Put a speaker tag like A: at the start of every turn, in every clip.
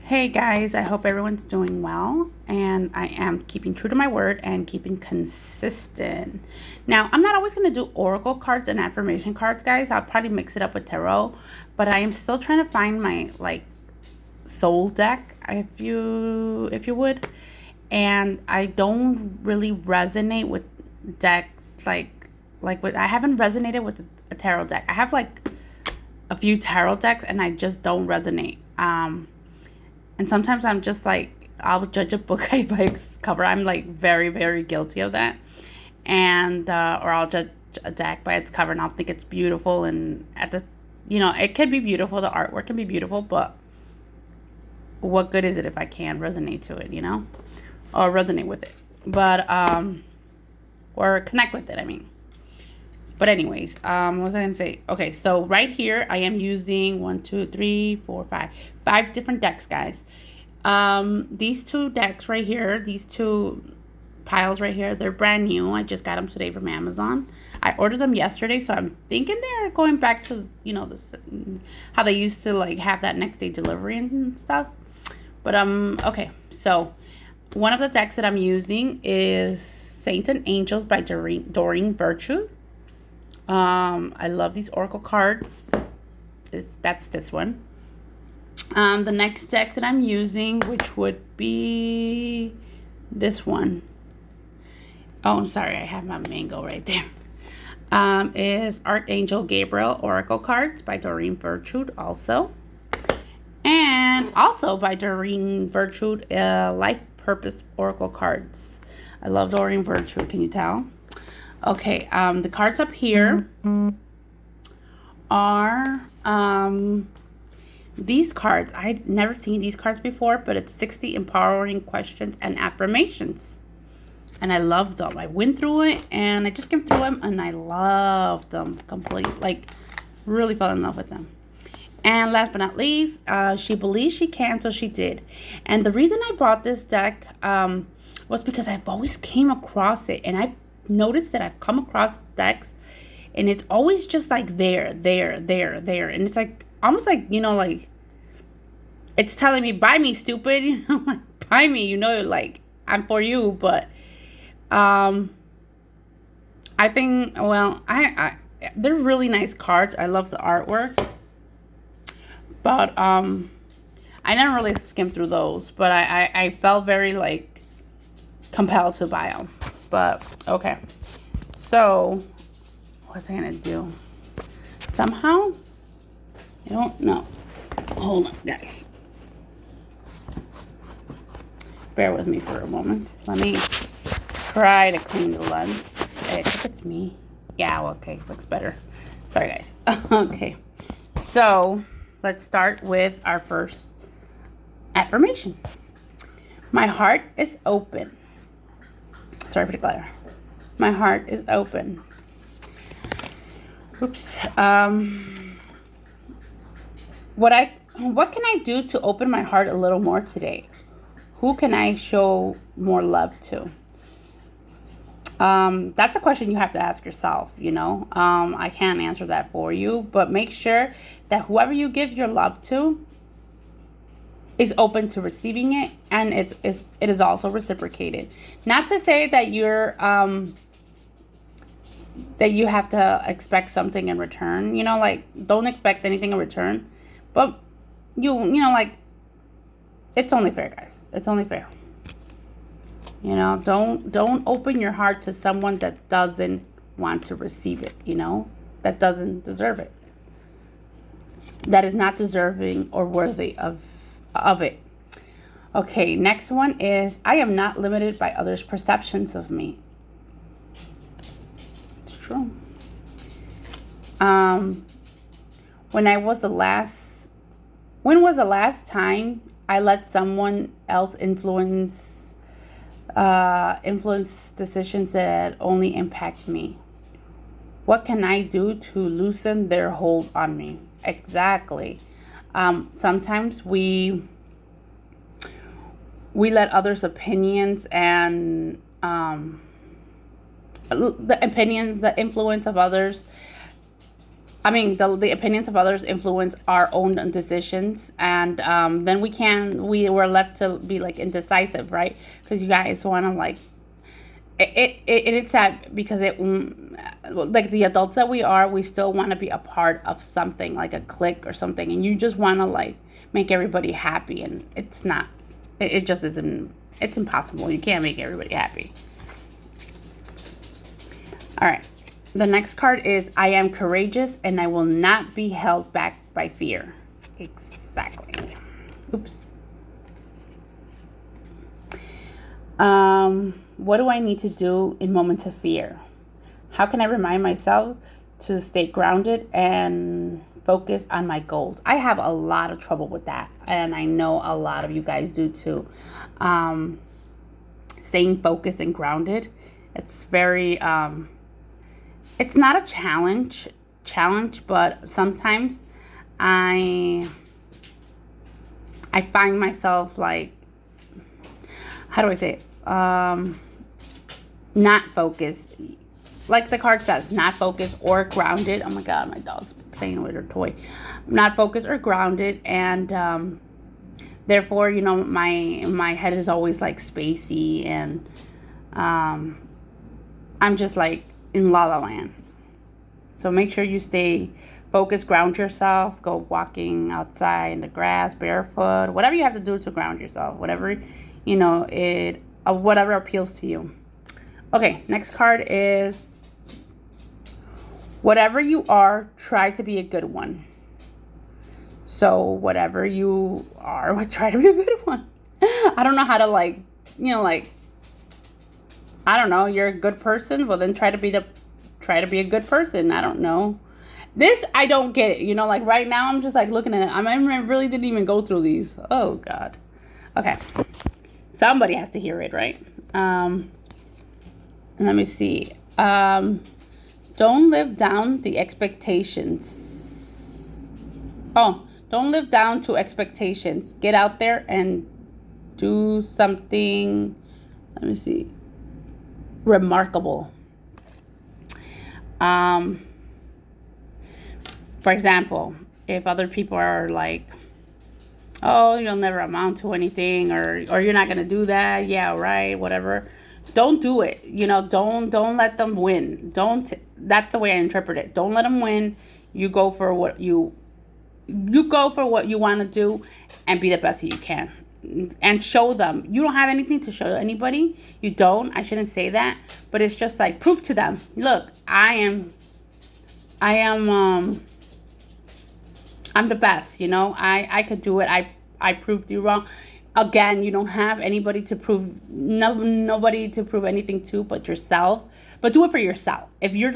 A: Hey guys, I hope everyone's doing well and I am keeping true to my word and keeping consistent. Now, I'm not always going to do oracle cards and affirmation cards, guys. I'll probably mix it up with tarot, but I am still trying to find my soul deck, if you would. And I don't really resonate with decks I haven't resonated with a tarot deck. I have a few tarot decks and I just don't resonate. And sometimes I'm just I'll judge a book by its cover. I'm very, very guilty of that. And, or I'll judge a deck by its cover and I'll think it's beautiful. And it could be beautiful. The artwork can be beautiful, but what good is it if I can't resonate to it, or resonate with it? But, or connect with it, I mean. But anyways, what was I gonna say? Okay, so right here I am using 5 different decks, guys. These two decks right here, these two piles right here, they're brand new. I just got them today from Amazon. I ordered them yesterday, so I'm thinking they're going back to this how they used to have that next day delivery and stuff. But okay, so one of the decks that I'm using is Saints and Angels by Doreen Virtue. I love these oracle cards. That's this one. The next deck that I'm using, which would be this one. Oh, I'm sorry, I have my mango right there. Is Archangel Gabriel Oracle Cards by Doreen Virtue also. And also by Doreen Virtue, Life Purpose Oracle Cards. I love Doreen Virtue, can you tell? Okay, the cards up here are these cards. I'd never seen these cards before, but it's 60 empowering questions and affirmations. And I love them. I went through it and I just came through them and I loved them completely. Really fell in love with them. And last but not least, she believed she can, so she did. And the reason I bought this deck was because I've always came across it, and I've noticed that I've come across decks and it's always just there, and it's almost it's telling me, buy me, stupid, buy me, I'm for you. But I think, well, I they're really nice cards. I love the artwork, but I didn't really skim through those, but I felt very compelled to buy them. But okay, so what's I gonna do? Somehow, I don't know. Hold on, guys. Bear with me for a moment. Let me try to clean the lens. I think it's me. Yeah, okay, looks better. Sorry, guys. Okay, so let's start with our first affirmation. My heart is open. Sorry for the glare. My heart is open. Oops. What can I do to open my heart a little more today? Who can I show more love to? That's a question you have to ask yourself, I can't answer that for you, but make sure that whoever you give your love to is open to receiving it, and it is also reciprocated. Not to say that you're that you have to expect something in return. Don't expect anything in return, but it's only fair, guys. It's only fair. Don't open your heart to someone that doesn't want to receive it. That doesn't deserve it. That is not deserving or worthy of it. Okay, next one is, I am not limited by others' perceptions of me. It's true. When was the last time I let someone else influence decisions that only impact me? What can I do to loosen their hold on me? Exactly. Sometimes we let others' opinions and the influence of others I mean, the opinions of others influence our own decisions, and then we were left to be like indecisive, right? Because you guys want to like it's sad because like the adults that we are, we still want to be a part of something like a clique or something, and you just want to like make everybody happy, and it's not. It just isn't. It's impossible. You can't make everybody happy. All right. The next card is I am courageous and I will not be held back by fear. Exactly. Oops. What do I need to do in moments of fear? How can I remind myself to stay grounded and focus on my goals? I have a lot of trouble with that, and I know a lot of you guys do too. Staying focused and grounded. It's very it's not a challenge, but sometimes I find myself like, how do I say it? Not focused. Like the card says, not focused or grounded. Oh my God, my dog's playing with her toy. Not focused or grounded, and therefore, you know, my head is always like spacey, and I'm just like in la la land. So make sure you stay focused, ground yourself, go walking outside in the grass, barefoot, whatever you have to do to ground yourself, whatever, you know, whatever appeals to you. Okay, next card is whatever you are, try to be a good one. So whatever you are, try to be a good one. I don't know how to like, you know, like, I don't know, you're a good person, well then try to be a good person. I don't know. This, I don't get it. You know, like right now I'm just like looking at it. I really didn't even go through these. Oh God. Okay. Somebody has to hear it, right? Let me see. Don't live down the expectations. Oh, don't live down to expectations. Get out there and do something. Let me see. Remarkable. For example, if other people are like, oh, you'll never amount to anything, or you're not gonna do that, yeah, right, whatever, don't do it. You know, don't let them win. That's the way I interpret it. Don't let them win. You go for what you want to do, and be the best that you can, and show them. You don't have anything to show anybody. You don't. I shouldn't say that, but it's just like prove to them. Look, I'm the best. You know, I could do it. I proved you wrong. Again, you don't have anybody to prove, nobody to prove anything to but yourself. But do it for yourself. If you're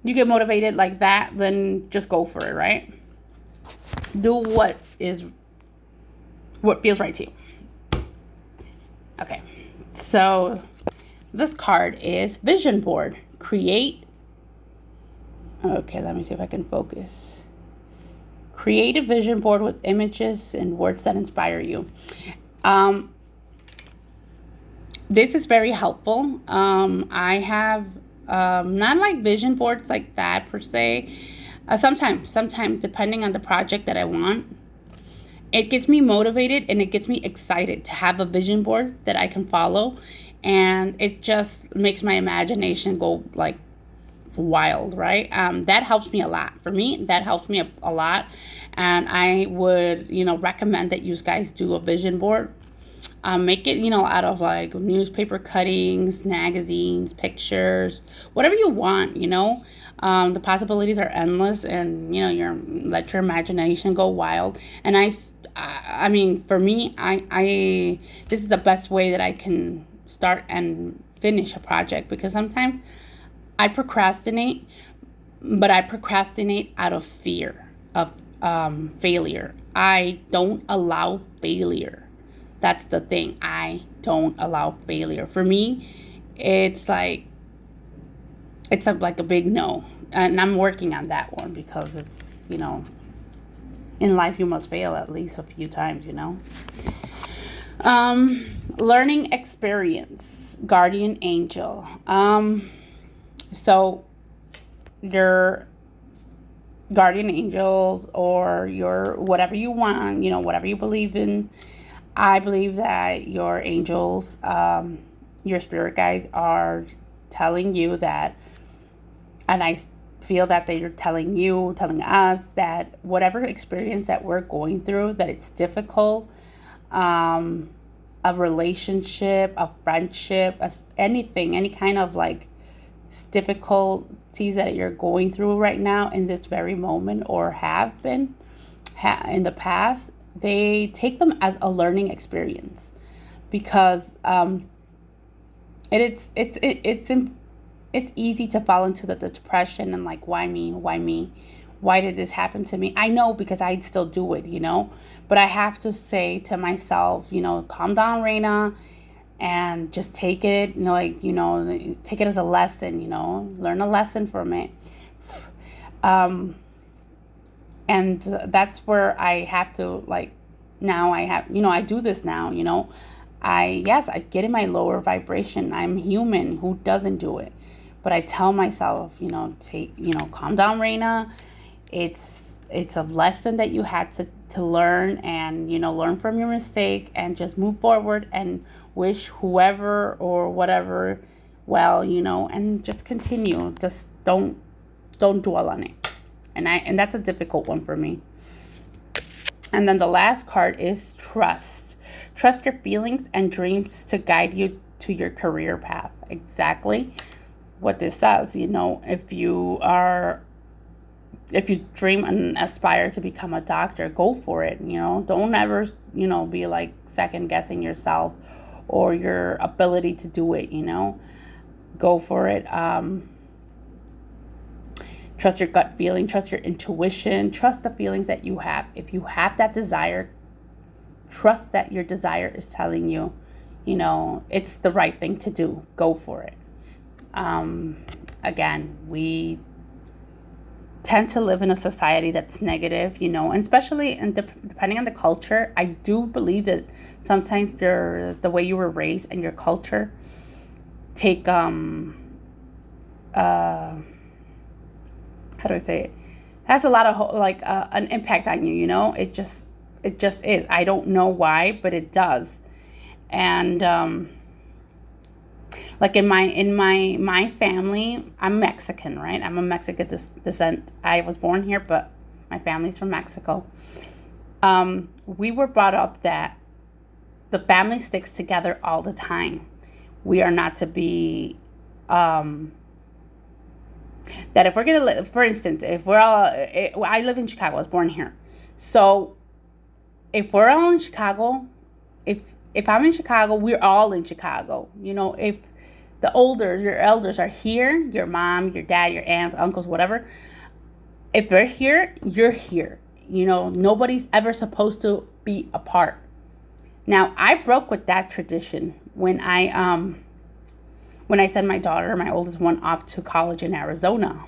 A: you get motivated like that, then just go for it, right? Do what feels right to you. Okay, so this card is vision board. Create. Okay, let me see if I can focus. Create a vision board with images and words that inspire you. This is very helpful. I have not like vision boards like that per se. Sometimes depending on the project that I want, it gets me motivated and it gets me excited to have a vision board that I can follow, and it just makes my imagination go like wild, right? That helps me a lot. For me, that helps me a lot, and I would, you know, recommend that you guys do a vision board. Make it, you know, out of like newspaper cuttings, magazines, pictures, whatever you want, you know. The possibilities are endless, and you know, let your imagination go wild. And I mean, for me, I this is the best way that I can start and finish a project, because sometimes I procrastinate, but I procrastinate out of fear of failure. I don't allow failure. That's the thing. I don't allow failure. For me, it's like a big no. And I'm working on that one, because it's, you know, in life you must fail at least a few times, you know. Learning experience, guardian angel. So your guardian angels or your whatever you want, whatever you believe in. I believe that your angels, your spirit guides are telling you that, and I feel that they're telling us that whatever experience that we're going through, that it's difficult, a relationship, a friendship, anything, any kind of like difficulties that you're going through right now in this very moment or have been in the past, they take them as a learning experience because it's easy to fall into the depression and like, why me, why did this happen to me? I know, because I still do it, but I have to say to myself, calm down, Reina, and just take it, take it as a lesson, learn a lesson from it. And that's where I have to, like, now I have, I do this now, I get in my lower vibration. I'm human. Who doesn't do it? But I tell myself, calm down, Reina. It's a lesson that you had to learn, and, learn from your mistake and just move forward and wish whoever or whatever well, and just continue. Just don't dwell on it. And that's a difficult one for me. And then the last card is trust. Trust your feelings and dreams to guide you to your career path. Exactly what this says. If you dream and aspire to become a doctor, go for it. Don't ever, be like second guessing yourself or your ability to do it. Go for it. Trust your gut feeling, trust your intuition, trust the feelings that you have. If you have that desire, trust that your desire is telling you, it's the right thing to do. Go for it. Again, we tend to live in a society that's negative, and especially depending on the culture. I do believe that sometimes the way you were raised and your culture take how do I say it? Has a lot of an impact on you. It just is. I don't know why, but it does. And like in my family, I'm Mexican, right? I'm a Mexican descent. I was born here, but my family's from Mexico. We were brought up that the family sticks together all the time. We are not to be that if we're going to live, for instance, if we're all, I live in Chicago, I was born here. So if we're all in Chicago, if I'm in Chicago, we're all in Chicago. If your elders are here, your mom, your dad, your aunts, uncles, whatever, if they're here, you're here. Nobody's ever supposed to be apart. Now, I broke with that tradition when I sent my daughter, my oldest one, off to college in Arizona.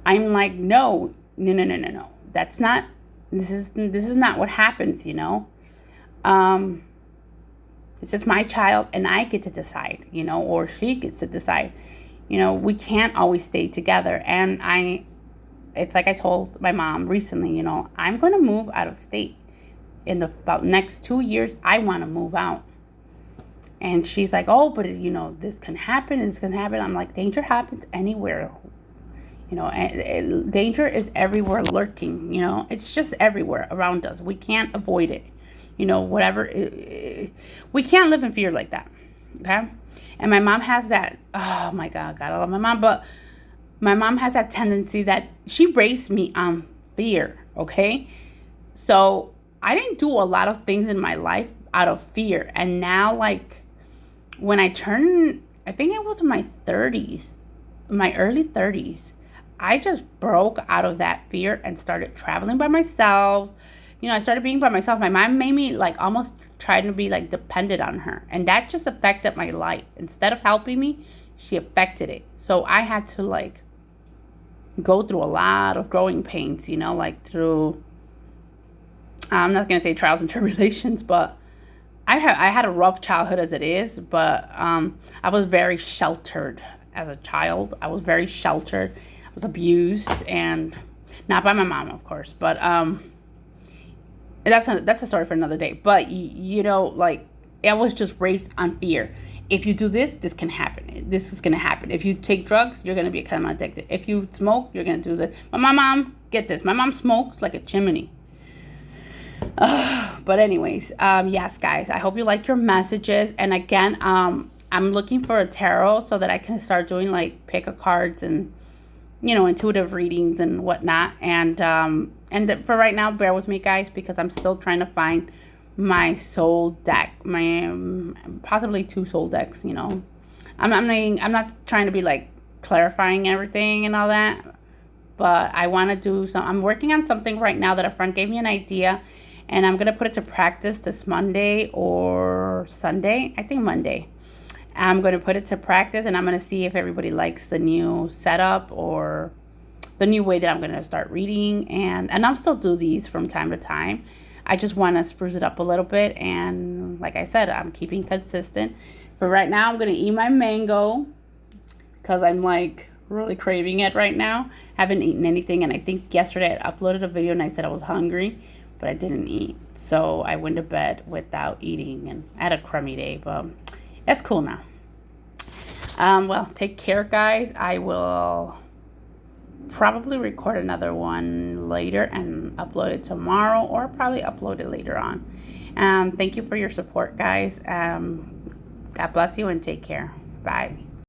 A: I'm like, no. That's not, this is not what happens, It's just my child and I get to decide, or she gets to decide. We can't always stay together. And it's like I told my mom recently, I'm going to move out of state. In the about next 2 years, I want to move out. And she's like, oh, but this can happen. I'm like, danger happens anywhere. And danger is everywhere lurking. It's just everywhere around us. We can't avoid it. Whatever. We can't live in fear like that. Okay. And my mom has that. Oh my God, I love my mom. But my mom has that tendency that she raised me on fear. Okay. So I didn't do a lot of things in my life out of fear. And now, like, when I turned, I think it was in my 30s, my early 30s, I just broke out of that fear and started traveling by myself. I started being by myself. My mom made me like almost trying to be like dependent on her. And that just affected my life. Instead of helping me, she affected it. So I had to like go through a lot of growing pains, like through, I'm not going to say trials and tribulations, but I had a rough childhood as it is, but I was very sheltered as a child. I was very sheltered. was abused, and not by my mom, of course, but that's a story for another day. But you know, like, I was just raised on fear. If you do this, this can happen. This is gonna happen. If you take drugs, you're gonna become addicted. If you smoke, you're gonna do this. But my mom, get this, my mom smokes like a chimney. But anyways, yes, guys, I hope you like your messages. And again, I'm looking for a tarot so that I can start doing like pick a cards and, you know, intuitive readings and whatnot. And for right now, bear with me, guys, because I'm still trying to find my soul deck, my possibly 2 soul decks. You know, I'm not trying to be like clarifying everything and all that, but I want to do some. I'm working on something right now that a friend gave me an idea, and I'm gonna put it to practice this Monday or Sunday. I think Monday. I'm going to put it to practice, and I'm going to see if everybody likes the new setup or the new way that I'm going to start reading. And I'll still do these from time to time. I just want to spruce it up a little bit. And like I said, I'm keeping consistent. But right now, I'm going to eat my mango because I'm like really craving it right now. Haven't eaten anything. And I think yesterday I uploaded a video and I said I was hungry, but I didn't eat. So I went to bed without eating, and I had a crummy day, but it's cool now. Well, take care, guys. I will probably record another one later and upload it tomorrow, or probably upload it later on. Thank you for your support, guys. God bless you and take care. Bye.